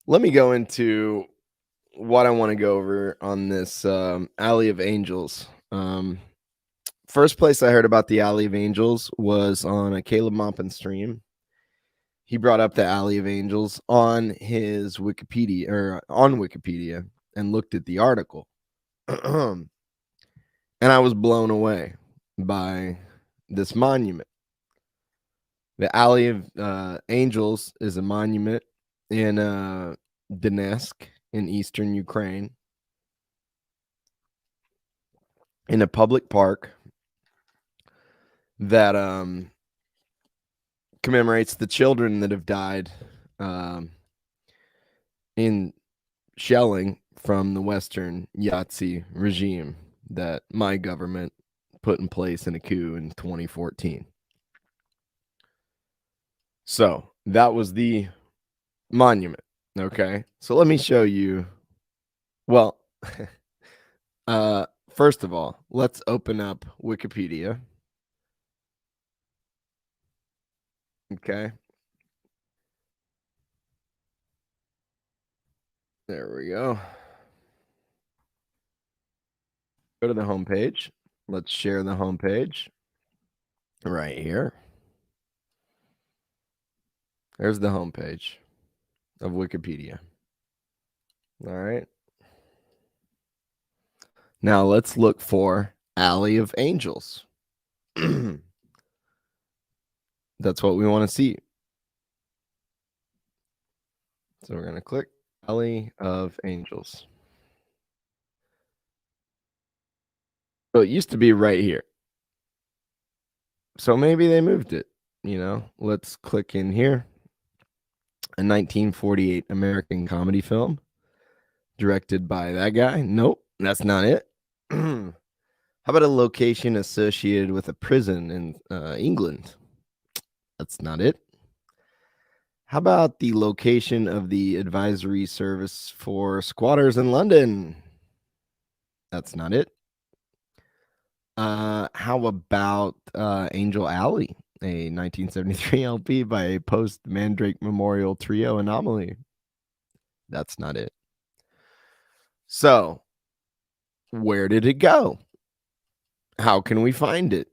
Let me go into what I want to go over on this Alley of Angels. First place I heard about the Alley of Angels was on a Caleb Maupin stream. He brought up the Alley of Angels on his Wikipedia or on Wikipedia and looked at the article. And I was blown away by this monument. The Alley of Angels is a monument in Donetsk in eastern Ukraine, in a public park that commemorates the children that have died in shelling from the Western Yahtzee regime that my government put in place in a coup in 2014. So that was the monument. Okay. So let me show you. Well, first of all, let's open up Wikipedia. Okay. There we go. Go to the homepage. Let's share the homepage right here. There's the homepage of Wikipedia. All right. Now let's look for Alley of Angels. That's what we want to see. So we're going to click Alley of Angels. So it used to be right here. So maybe they moved it, Let's click in here. A 1948 American comedy film directed by that guy. Nope, that's not it. How about a location associated with a prison in England? That's not it. How about the location of the advisory service for squatters in London? That's not it. How about Angel Alley, a 1973 LP by a post-Mandrake Memorial Trio Anomaly? That's not it. So, where did it go? How can we find it?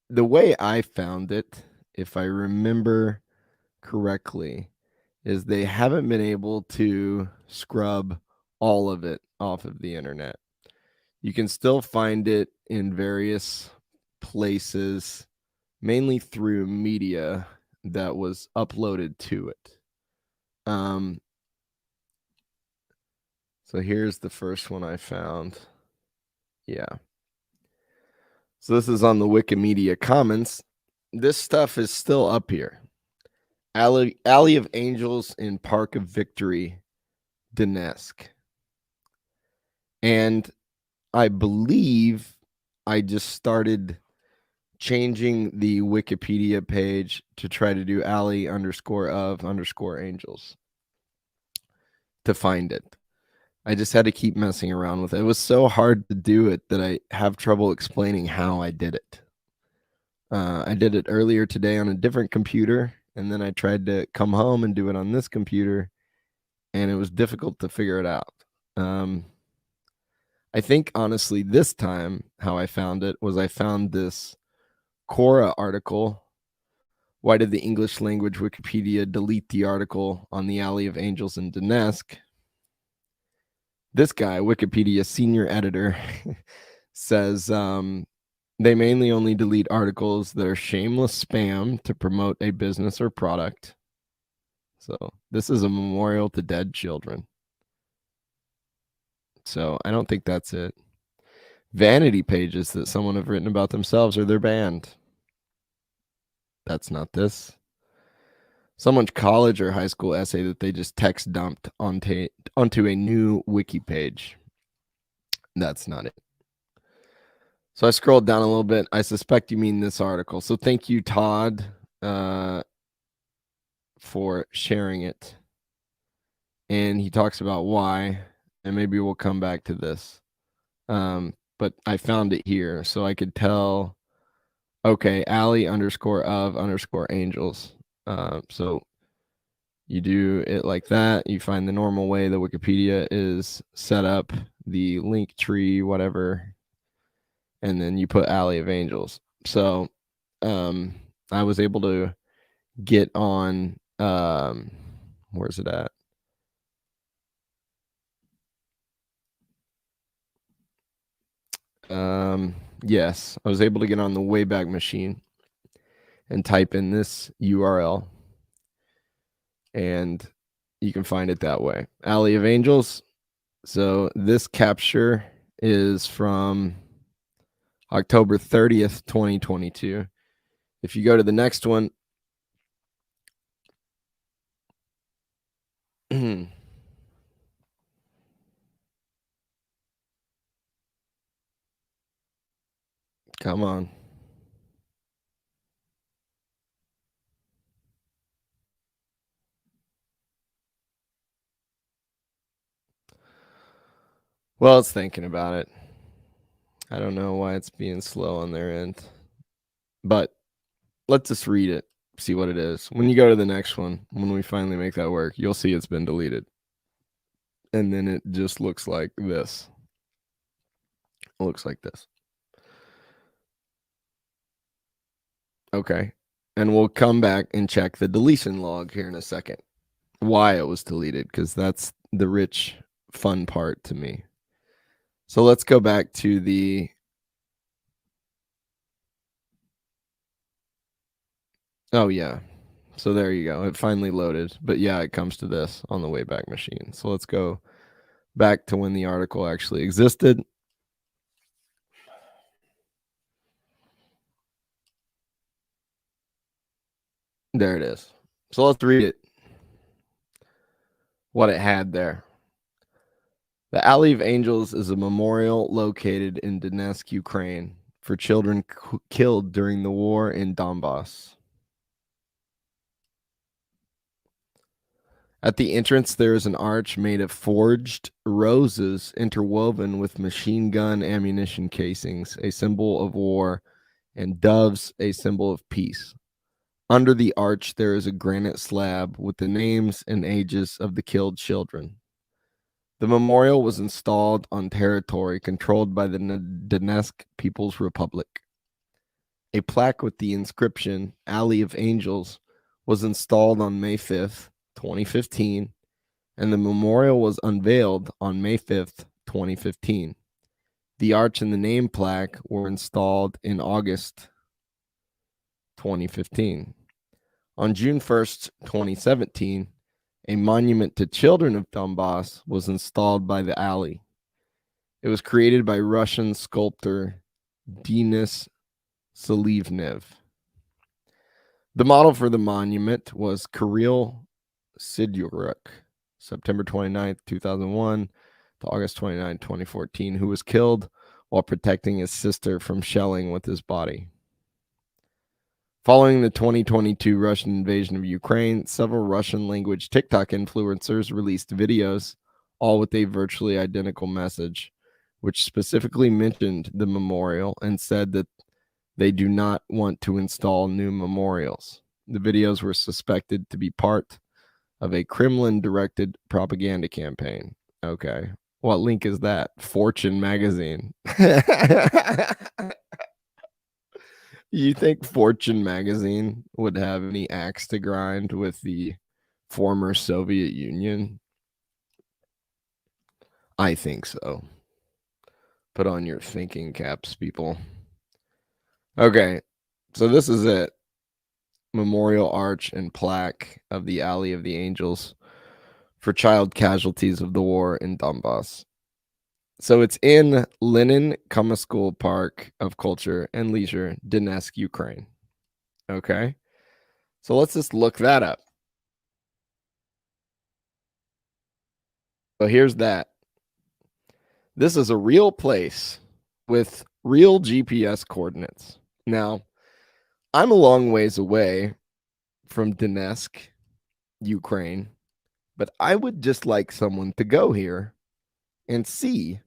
The way I found it, if I remember correctly, is they haven't been able to scrub all of it off of the internet. You can still find it in various places, mainly through media that was uploaded to it. So here's the first one I found. Yeah. So this is on the Wikimedia Commons. This stuff is still up here. Alley of Angels in Park of Victory, Donetsk. And I believe I just started changing the Wikipedia page to try to do alley_of_angels to find it. I just had to keep messing around with it. It was so hard to do it that I have trouble explaining how I did it. I did it earlier today on a different computer, and then I tried to come home and do it on this computer, and it was difficult to figure it out. I think, honestly, this time how I found it was I found this Quora article. Why did the English language Wikipedia delete the article on the Alley of Angels in Donetsk? This guy, Wikipedia senior editor, says they mainly only delete articles that are shameless spam to promote a business or product. So this is a memorial to dead children. So I don't think that's it. Vanity pages that someone have written about themselves or their band. That's not this. Someone's college or high school essay that they just text dumped onto a new wiki page. That's not it. So I scrolled down a little bit. I suspect you mean this article. So thank you, Todd, for sharing it. And he talks about why, and maybe we'll come back to this. But I found it here, so I could tell, okay, alley_of_angels. So you do it like that. You find the normal way the Wikipedia is set up, the link tree, whatever, and then you put Alley of Angels. So I was able to get on where's it at? Yes, I was able to get on the Wayback Machine and type in this URL, and you can find it that way. Alley of Angels. So this capture is from October 30th, 2022. If you go to the next one, come on. Well, it's thinking about it. I don't know why it's being slow on their end, but let's just read it, see what it is. When you go to the next one, when we finally make that work, you'll see it's been deleted. And then it just looks like this. It looks like this. Okay. And we'll come back and check the deletion log here in a second. Why it was deleted, because that's the rich, fun part to me. So let's go back to the. Oh, yeah. So there you go. It finally loaded. But yeah, it comes to this on the Wayback Machine. So let's go back to when the article actually existed. There it is. So let's read it. What it had there. The Alley of Angels is a memorial located in Donetsk, Ukraine, for children killed during the war in Donbass. At the entrance, there is an arch made of forged roses interwoven with machine gun ammunition casings, a symbol of war, and doves, a symbol of peace. Under the arch, there is a granite slab with the names and ages of the killed children. The memorial was installed on territory controlled by the Donetsk People's Republic. A plaque with the inscription Alley of Angels was installed on May 5th, 2015, and the memorial was unveiled on May 5th, 2015. The arch and the name plaque were installed in August 2015. On June 1st, 2017, a monument to children of Donbass was installed by the alley. It was created by Russian sculptor Denis Selivnev. The model for the monument was Kirill Sidoruk, September 29th, 2001 to August 29, 2014, who was killed while protecting his sister from shelling with his body. Following the 2022 Russian invasion of Ukraine, several Russian language TikTok influencers released videos, all with a virtually identical message, which specifically mentioned the memorial and said that they do not want to install new memorials. The videos were suspected to be part of a Kremlin directed propaganda campaign. Okay. What link is that? Fortune magazine. You think Fortune magazine would have any axe to grind with the former Soviet Union? I think so. Put on your thinking caps, people. Okay, so this is it. Memorial arch and plaque of the Alley of the Angels for child casualties of the war in Donbass. So it's in Lenin School Park of Culture and Leisure, Donetsk, Ukraine. Okay. So let's just look that up. So here's that. This is a real place with real GPS coordinates. Now, I'm a long ways away from Donetsk, Ukraine, but I would just like someone to go here and see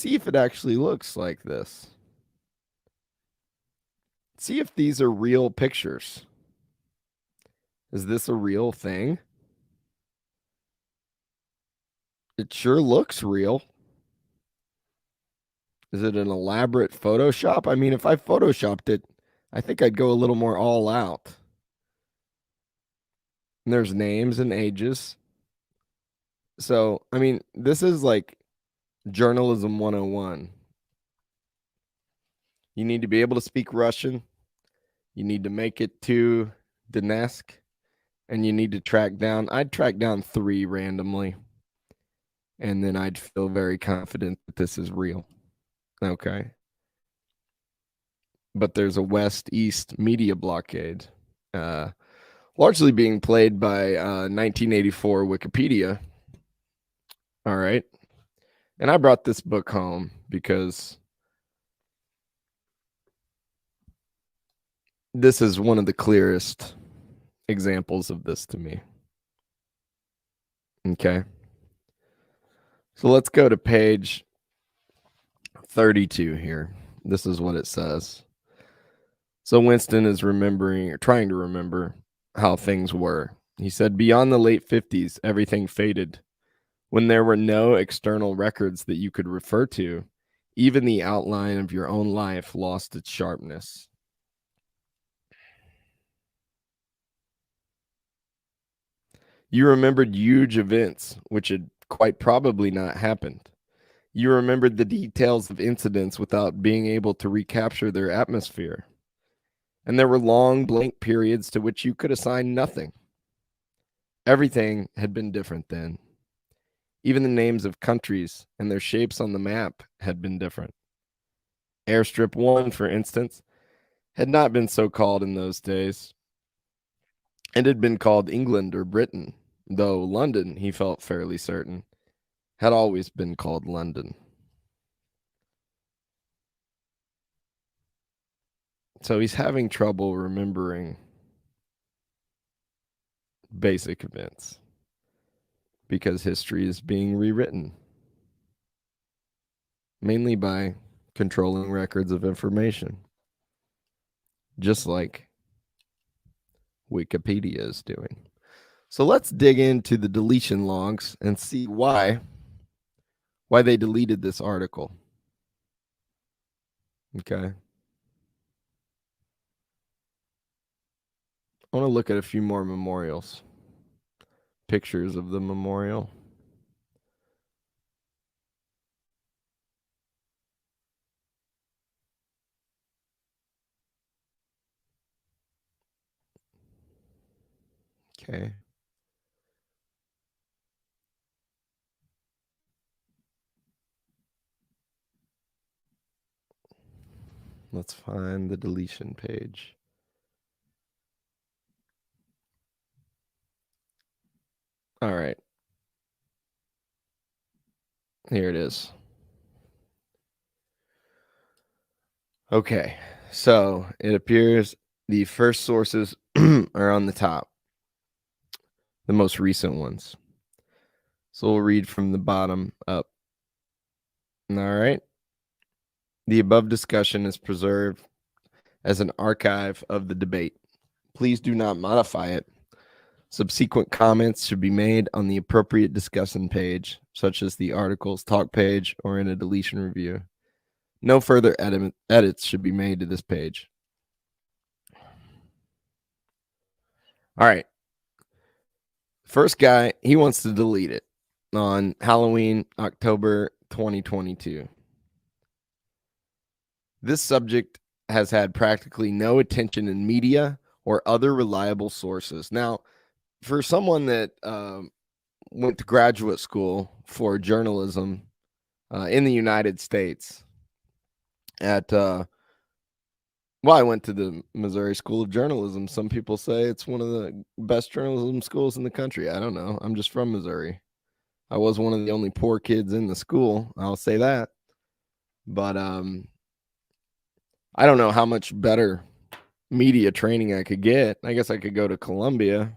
if it actually looks like this. see if these are real pictures. Is this a real thing? It sure looks real. Is it an elaborate Photoshop? I mean, if I Photoshopped it, I think I'd go a little more all out. And there's names and ages. So, I mean, this is like journalism 101. You need to be able to speak Russian. You need to make it to Donetsk. And you need to track down, I'd track down 3 randomly. And then I'd feel very confident that this is real. Okay. But there's a West-East media blockade, largely being played by 1984 Wikipedia. All right. And I brought this book home because this is one of the clearest examples of this to me. Okay. So let's go to page 32 here. This is what it says. So Winston is remembering or trying to remember how things were. He said, beyond the late 50s, everything faded. When there were no external records that you could refer to, even the outline of your own life lost its sharpness. You remembered huge events which had quite probably not happened. You remembered the details of incidents without being able to recapture their atmosphere. And there were long blank periods to which you could assign nothing. Everything had been different then. Even the names of countries and their shapes on the map had been different. Airstrip 1, for instance, had not been so called in those days. It had been called England or Britain, though London, he felt fairly certain, had always been called London. So he's having trouble remembering basic events because history is being rewritten, mainly by controlling records of information, just like Wikipedia is doing. So let's dig into the deletion logs and see why they deleted this article. Okay. I want to look at a few more memorials, pictures of the memorial. Okay. Let's find the deletion page. All right. Here it is. Okay. So it appears the first sources are on the top, the most recent ones. So we'll read from the bottom up. All right. The above discussion is preserved as an archive of the debate. Please do not modify it. Subsequent comments should be made on the appropriate discussion page, such as the article's talk page or in a deletion review. No further edits should be made to this page. All right. First guy, he wants to delete it on Halloween, October 2022. This subject has had practically no attention in media or other reliable sources. Now, for someone that went to graduate school for journalism in the United States at I went to the Missouri School of Journalism. Some people say it's one of the best journalism schools in the country. I don't know. I'm just from Missouri. I was one of the only poor kids in the school. I'll say that. But I don't know how much better media training I could get. I guess I could go to Columbia.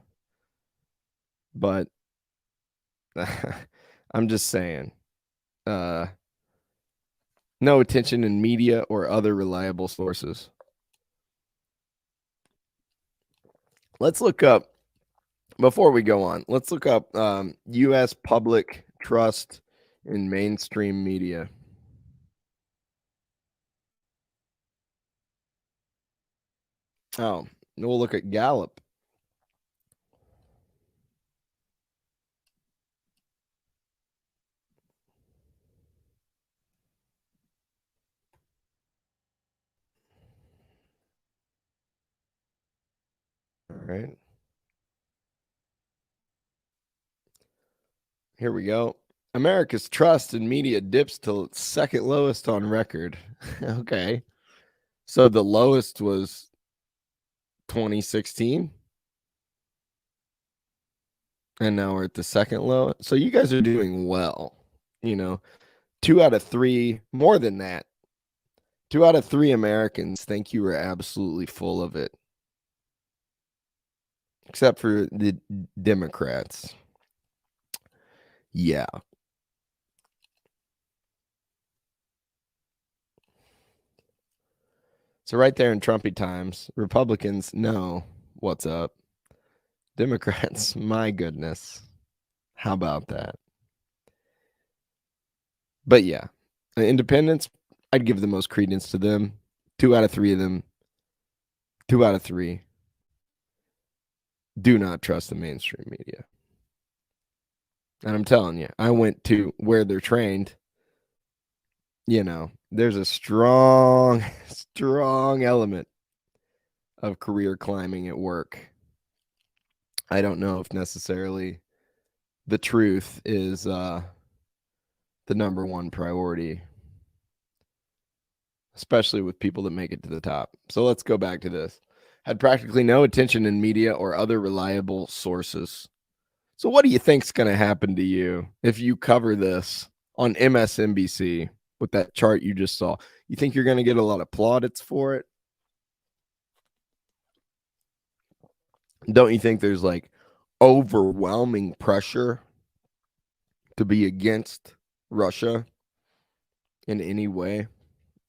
But I'm just saying. No attention in media or other reliable sources. Let's look up before we go on. Let's look up U.S. public trust in mainstream media. Oh, we'll look at Gallup. All right. Here we go. America's trust in media dips till its second lowest on record. Okay. So the lowest was 2016, and now we're at the second low. So you guys are doing well. You know, 2 out of 3, more than that. 2 out of 3 Americans think you were absolutely full of it, except for the Democrats. Yeah. So right there in Trumpy times, Republicans know what's up. Democrats, my goodness. How about that? But yeah, independents, I'd give the most credence to them. 2 out of 3 of them, 2 out of 3 do not trust the mainstream media. And I'm telling you, I went to where they're trained. There's a strong, strong element of career climbing at work. I don't know if necessarily the truth is the number one priority, especially with people that make it to the top. So let's go back to this. Had practically no attention in media or other reliable sources. So what do you think's going to happen to you if you cover this on MSNBC with that chart you just saw? You think you're going to get a lot of plaudits for it? Don't you think there's like overwhelming pressure to be against Russia in any way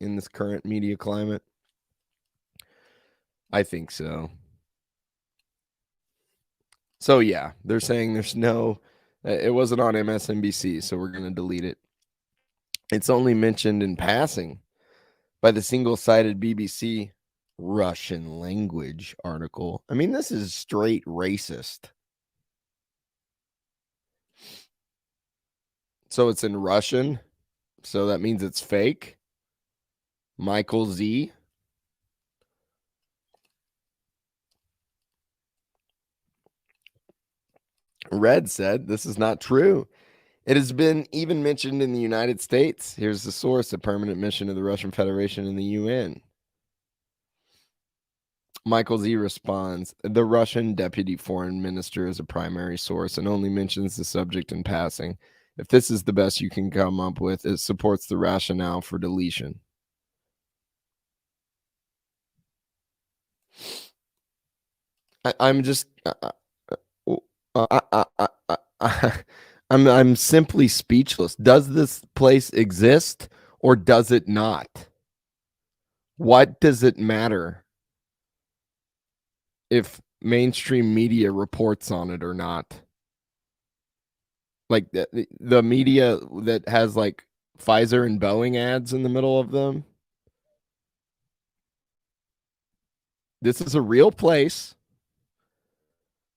in this current media climate? I think so. So yeah, they're saying there's no it wasn't on MSNBC, so we're going to delete it. It's only mentioned in passing by the single-sided BBC Russian language article. I mean, this is straight racist. So it's in Russian, so that means it's fake. Michael Z. Red said this is not true. It has been even mentioned in the United States. Here's the source: a permanent mission of the Russian Federation in the UN. Michael Z responds, the Russian deputy foreign minister is a primary source and only mentions the subject in passing. If this is the best you can come up with, it supports the rationale for deletion. I'm just, I'm simply speechless. Does this place exist or does it not? What does it matter if mainstream media reports on it or not? Like the media that has like Pfizer and Boeing ads in the middle of them. This is a real place.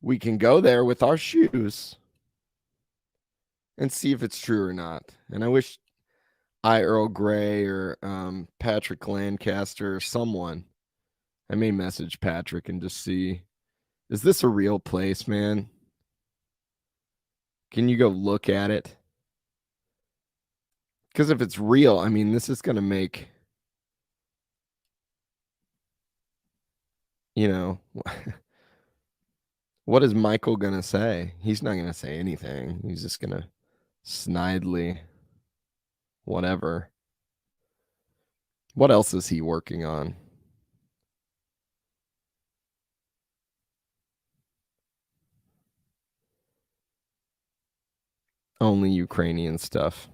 We can go there with our shoes and see if it's true or not. And I wish Earl Grey or Patrick Lancaster or someone. I may message Patrick and just see, is this a real place, man? Can you go look at it? Because if it's real, I mean, this is going to make, you know, what is Michael going to say? He's not going to say anything. He's just going to snidely, whatever. What else is he working on? Only Ukrainian stuff.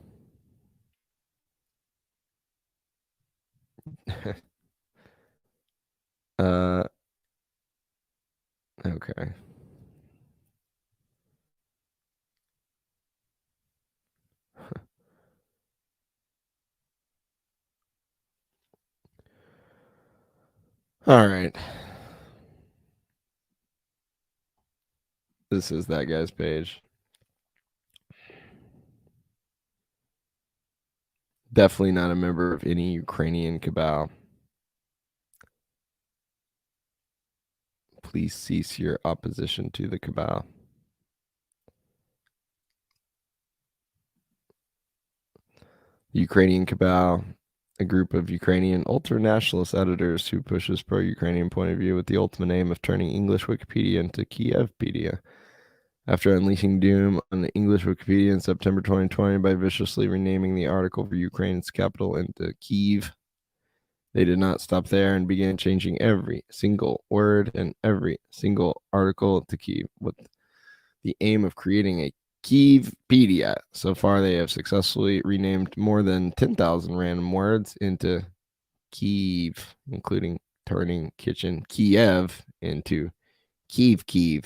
uh, Okay. All right. This is that guy's page. Definitely not a member of any Ukrainian cabal. Please cease your opposition to the cabal. Ukrainian cabal, a group of Ukrainian ultra-nationalist editors who pushes pro-Ukrainian point of view with the ultimate aim of turning English Wikipedia into Kievpedia. After unleashing doom on the English Wikipedia in September 2020 by viciously renaming the article for Ukraine's capital into Kyiv, they did not stop there and began changing every single word and every single article to Kyiv with the aim of creating a Kievpedia. So far, they have successfully renamed more than 10,000 random words into Kyiv, including turning kitchen Kiev into Kyiv.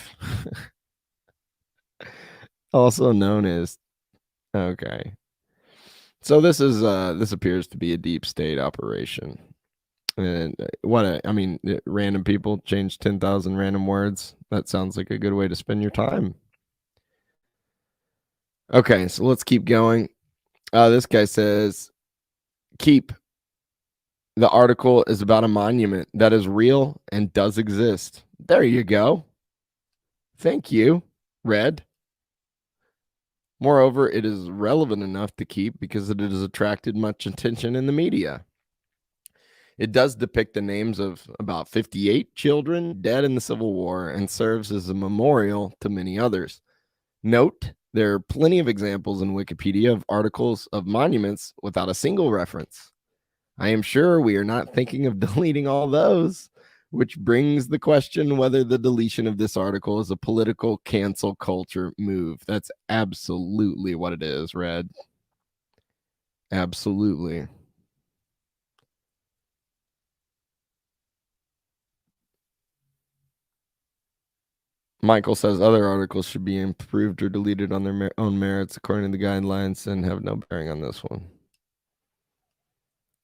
Also known as, okay. So this appears to be a deep state operation. And random people change 10,000 random words. That sounds like a good way to spend your time. Okay, so let's keep going. This guy says, keep. The article is about a monument that is real and does exist. There you go. Thank you, Red. Moreover, it is relevant enough to keep because it has attracted much attention in the media. It does depict the names of about 58 children dead in the Civil War and serves as a memorial to many others. Note, there are plenty of examples in Wikipedia of articles of monuments without a single reference. I am sure we are not thinking of deleting all those, which brings the question whether the deletion of this article is a political cancel culture move. That's absolutely what it is, Red. Absolutely. Michael says other articles should be improved or deleted on their own merits according to the guidelines and have no bearing on this one.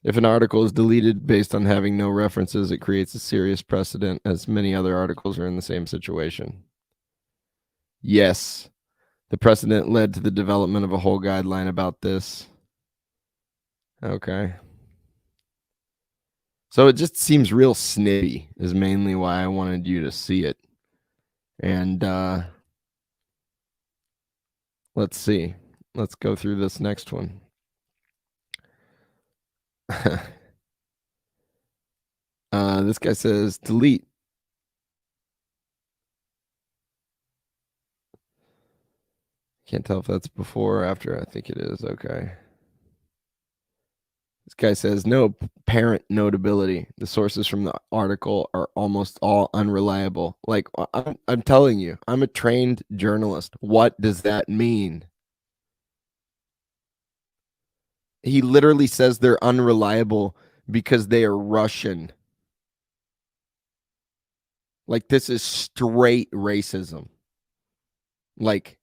If an article is deleted based on having no references, it creates a serious precedent, as many other articles are in the same situation. Yes, the precedent led to the development of a whole guideline about this. Okay. So it just seems real snippy, is mainly why I wanted you to see it. And let's see. Let's go through this next one. This guy says delete. Can't tell if that's before or after. I think it is. Okay. This guy says no parent notability. The sources from the article are almost all unreliable. Like I'm telling you, I'm a trained journalist. What does that mean? He literally says they're unreliable because they are Russian. Like, this is straight racism. Like,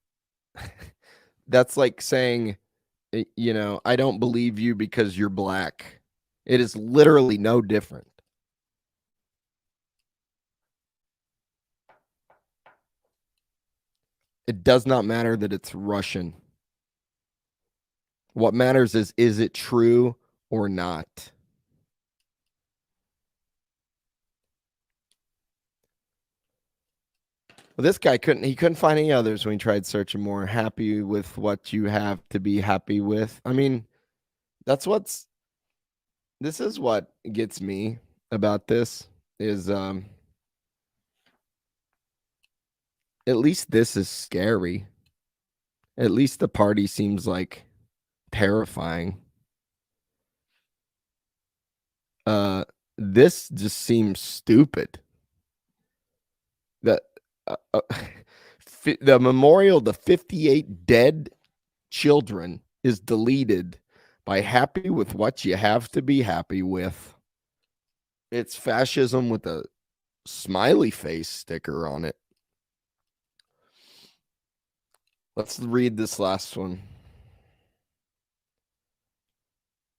that's like saying, I don't believe you because you're black. It is literally no different. It does not matter that it's Russian. What matters is it true or not? Well, this guy couldn't find any others when he tried searching more. Happy with what you have to be happy with. I mean, this is what gets me about this is at least this is scary. At least the party seems like terrifying. This just seems stupid. The the memorial to 58 dead children is deleted by happy with what you have to be happy with. It's fascism with a smiley face sticker on it. Let's read this last one.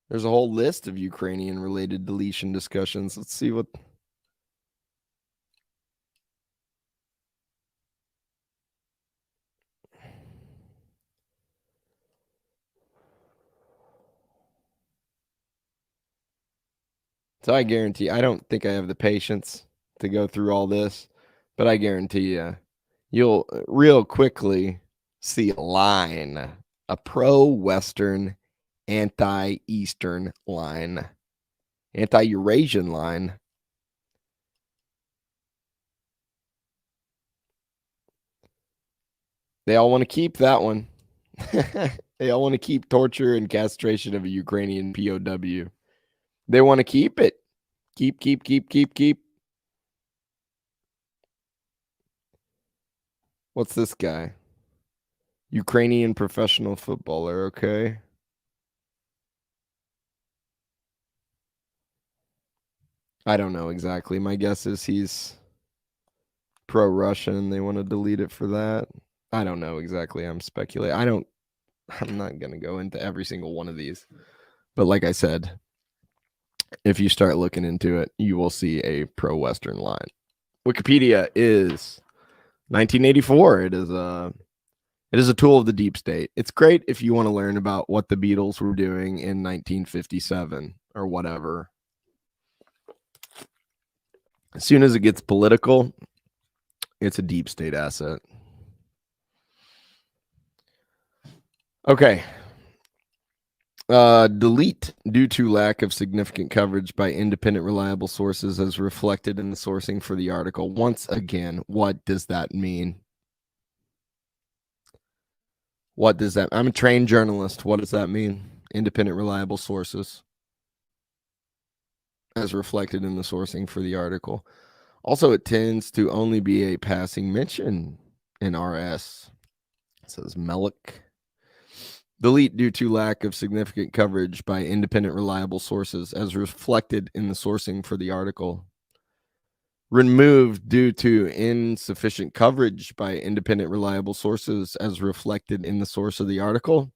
There's a whole list of Ukrainian-related deletion discussions. Let's see what... So I guarantee, I don't think I have the patience to go through all this, but I guarantee you, you'll real quickly see a line, a pro-Western, anti-Eastern line, anti-Eurasian line. They all want to keep that one. They all want to keep torture and castration of a Ukrainian POW. They want to keep it. Keep. What's this guy? Ukrainian professional footballer, okay. I don't know exactly. My guess is he's pro-Russian. They want to delete it for that. I don't know exactly. I'm speculating. I'm not going to go into every single one of these. But like I said, if you start looking into it, you will see a pro-Western line. Wikipedia is 1984. It is a tool of the deep state. It's great if you want to learn about what the Beatles were doing in 1957 or whatever. As soon as it gets political, it's a deep state asset. Okay. Delete due to lack of significant coverage by independent reliable sources as reflected in the sourcing for the article. Once again, what does that mean? What does that... I'm a trained journalist. What does that mean? Independent reliable sources as reflected in the sourcing for the article. Also, it tends to only be a passing mention in RS. It says Melik. Delete due to lack of significant coverage by independent reliable sources as reflected in the sourcing for the article. Removed due to insufficient coverage by independent reliable sources as reflected in the source of the article.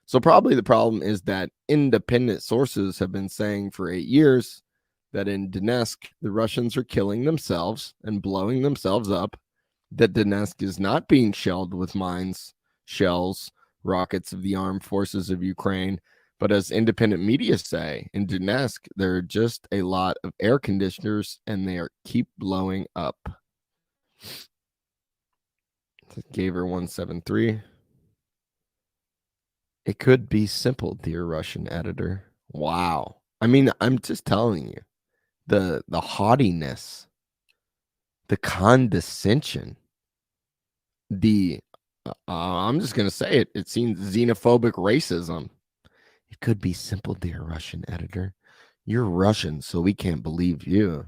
So probably the problem is that independent sources have been saying for 8 years that in Donetsk, the Russians are killing themselves and blowing themselves up, that Donetsk is not being shelled with mines, shells, rockets of the armed forces of Ukraine. But as independent media say, in Donetsk, there are just a lot of air conditioners and they keep blowing up. Gaver 173. It could be simple, dear Russian editor. Wow. I mean, I'm just telling you, the haughtiness, the condescension, the I'm just gonna say it. It seems xenophobic racism. It could be simple, dear Russian editor. You're Russian, so we can't believe you.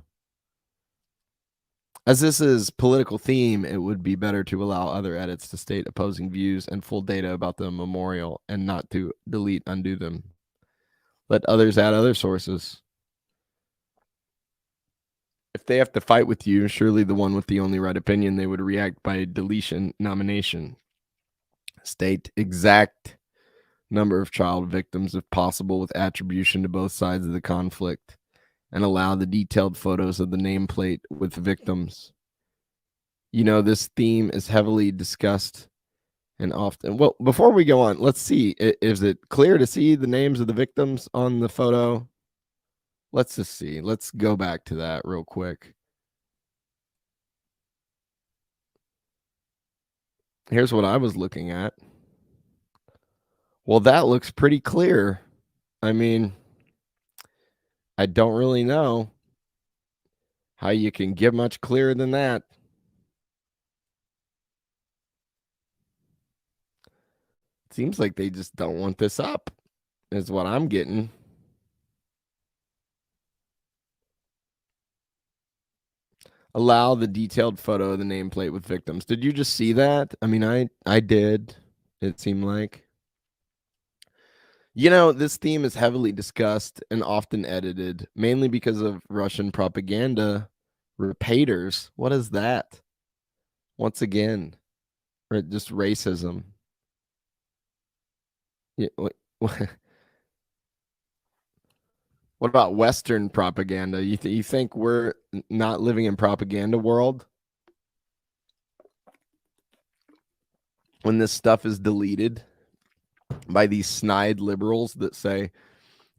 As this is political theme, it would be better to allow other edits to state opposing views and full data about the memorial and not to delete, undo them. Let others add other sources. If they have to fight with you, surely the one with the only right opinion, they would react by deletion nomination. State exact number of child victims if possible with attribution to both sides of the conflict, and allow the detailed photos of the nameplate with victims. You know, this theme is heavily discussed and often... Well, before we go on, let's see. Is it clear to see the names of the victims on the photo? Let's just see. Let's go back to that real quick. Here's what I was looking at. Well, that looks pretty clear. I mean, I don't really know how you can get much clearer than that. Seems like they just don't want this up, is what I'm getting. Allow the detailed photo of the nameplate with victims. Did you just see that? I mean, I did. It seemed like. You know, this theme is heavily discussed and often edited, mainly because of Russian propaganda repeaters. What is that? Once again, just racism. Yeah, what about Western propaganda? You think we're not living in propaganda world when this stuff is deleted by these snide liberals that say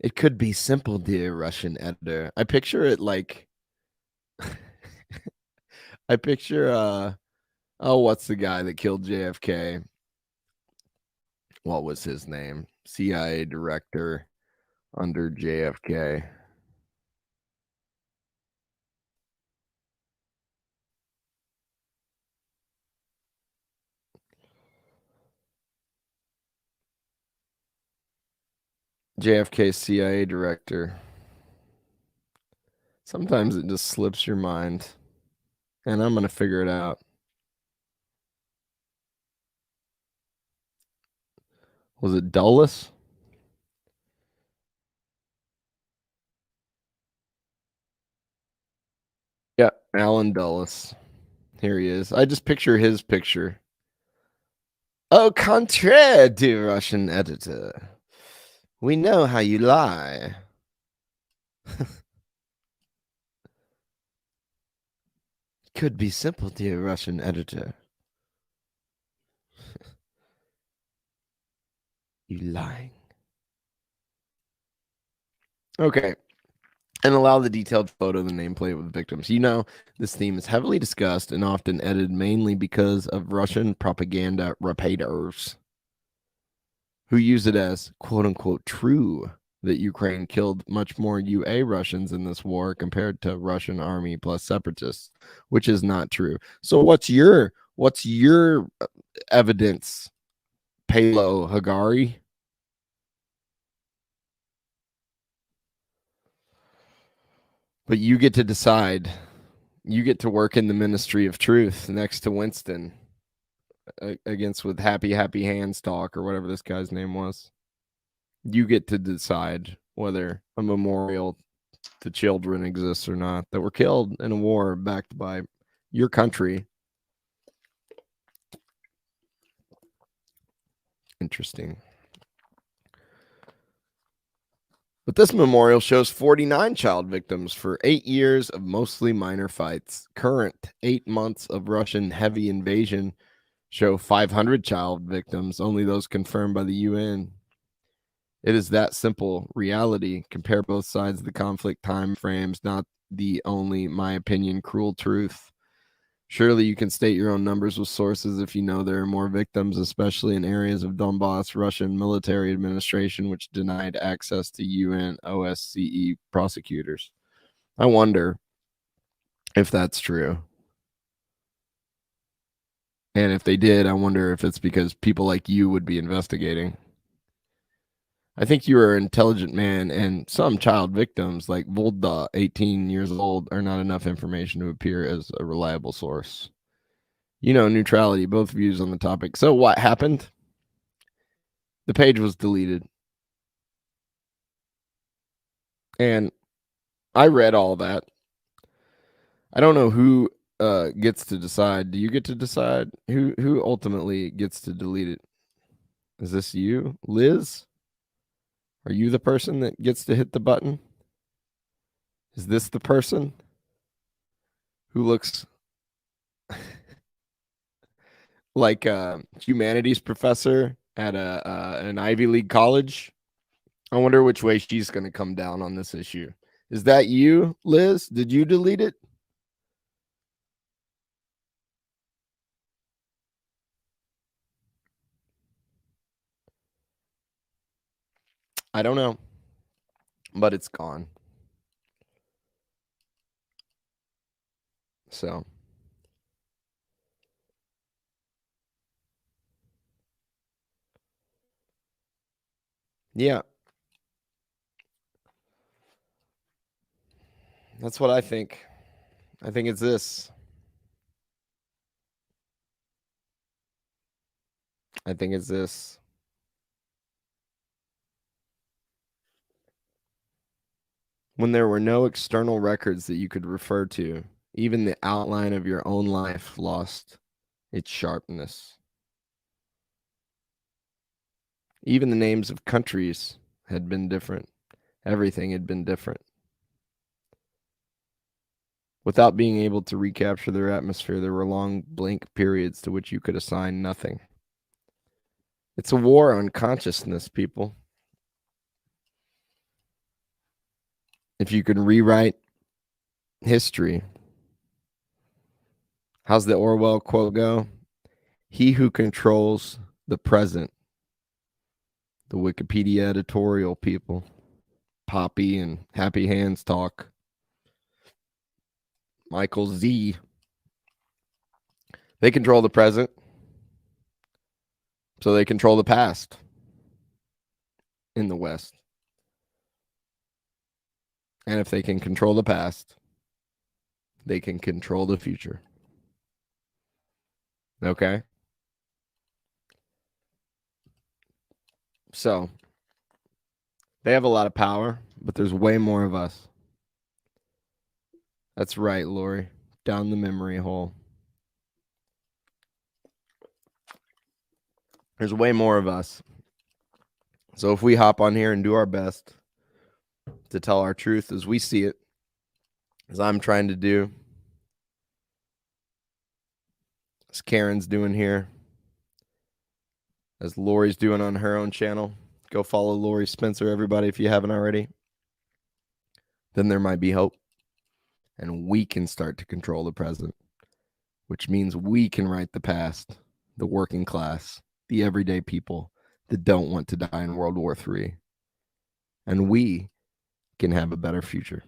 it could be simple, dear Russian editor? I picture it like I picture oh, what's the guy that killed JFK? What was his name? CIA director under JFK. JFK CIA director. Sometimes it just slips your mind, and I'm going to figure it out. Was it Dulles? Yeah, Alan Dulles. Here he is. I just picture his picture. Au contraire, dear Russian editor. We know how you lie. Could be simple, dear Russian editor. You lying. Okay. And allow the detailed photo of the nameplate with victims. You know, this theme is heavily discussed and often edited mainly because of Russian propaganda repeaters who use it as quote unquote true that Ukraine killed much more UA Russians in this war compared to Russian army plus separatists, which is not true. So what's your evidence, Palo Hagari? But you get to decide. You get to work in the Ministry of Truth next to Winston against with happy hands talk or whatever this guy's name was. You get to decide whether a memorial to children exists or not that were killed in a war backed by your country. Interesting. But this memorial shows 49 child victims for 8 years of mostly minor fights. Current 8 months of Russian heavy invasion show 500 child victims, only those confirmed by the UN. It is that simple. Reality. Compare both sides of the conflict time frames, not the only, my opinion, cruel truth. Surely you can state your own numbers with sources if you know there are more victims, especially in areas of Donbass, Russian military administration, which denied access to UN OSCE prosecutors. I wonder if that's true. And if they did, I wonder if it's because people like you would be investigating. I think you are an intelligent man, and some child victims, like Volda, 18 years old, are not enough information to appear as a reliable source. You know, neutrality, both views on the topic. So, what happened? The page was deleted. And I read all that. I don't know who gets to decide. Do you get to decide who ultimately gets to delete it? Is this you, Liz? Are you the person that gets to hit the button? Is this the person who looks like a humanities professor at a an Ivy League college? I wonder which way she's going to come down on this issue. Is that you, Liz? Did you delete it? I don't know, but it's gone. So, yeah, that's what I think. I think it's this. I think it's this. When there were no external records that you could refer to, even the outline of your own life lost its sharpness. Even the names of countries had been different. Everything had been different. Without being able to recapture their atmosphere, there were long blank periods to which you could assign nothing. It's a war on consciousness, people. If you can rewrite history, how's the Orwell quote go? He who controls the present, the Wikipedia editorial people, Poppy and Happy Hands talk, Michael Z, they control the present, so they control the past in the West. And if they can control the past, they can control the future. Okay? So, they have a lot of power, but there's way more of us. That's right, Lori. Down the memory hole. There's way more of us. So if we hop on here and do our best to tell our truth as we see it, as I'm trying to do, as Karen's doing here, as Lori's doing on her own channel, go follow Lori Spencer, everybody, if you haven't already. Then there might be hope. And we can start to control the present, which means we can write the past, the working class, the everyday people that don't want to die in World War III. And we can have a better future.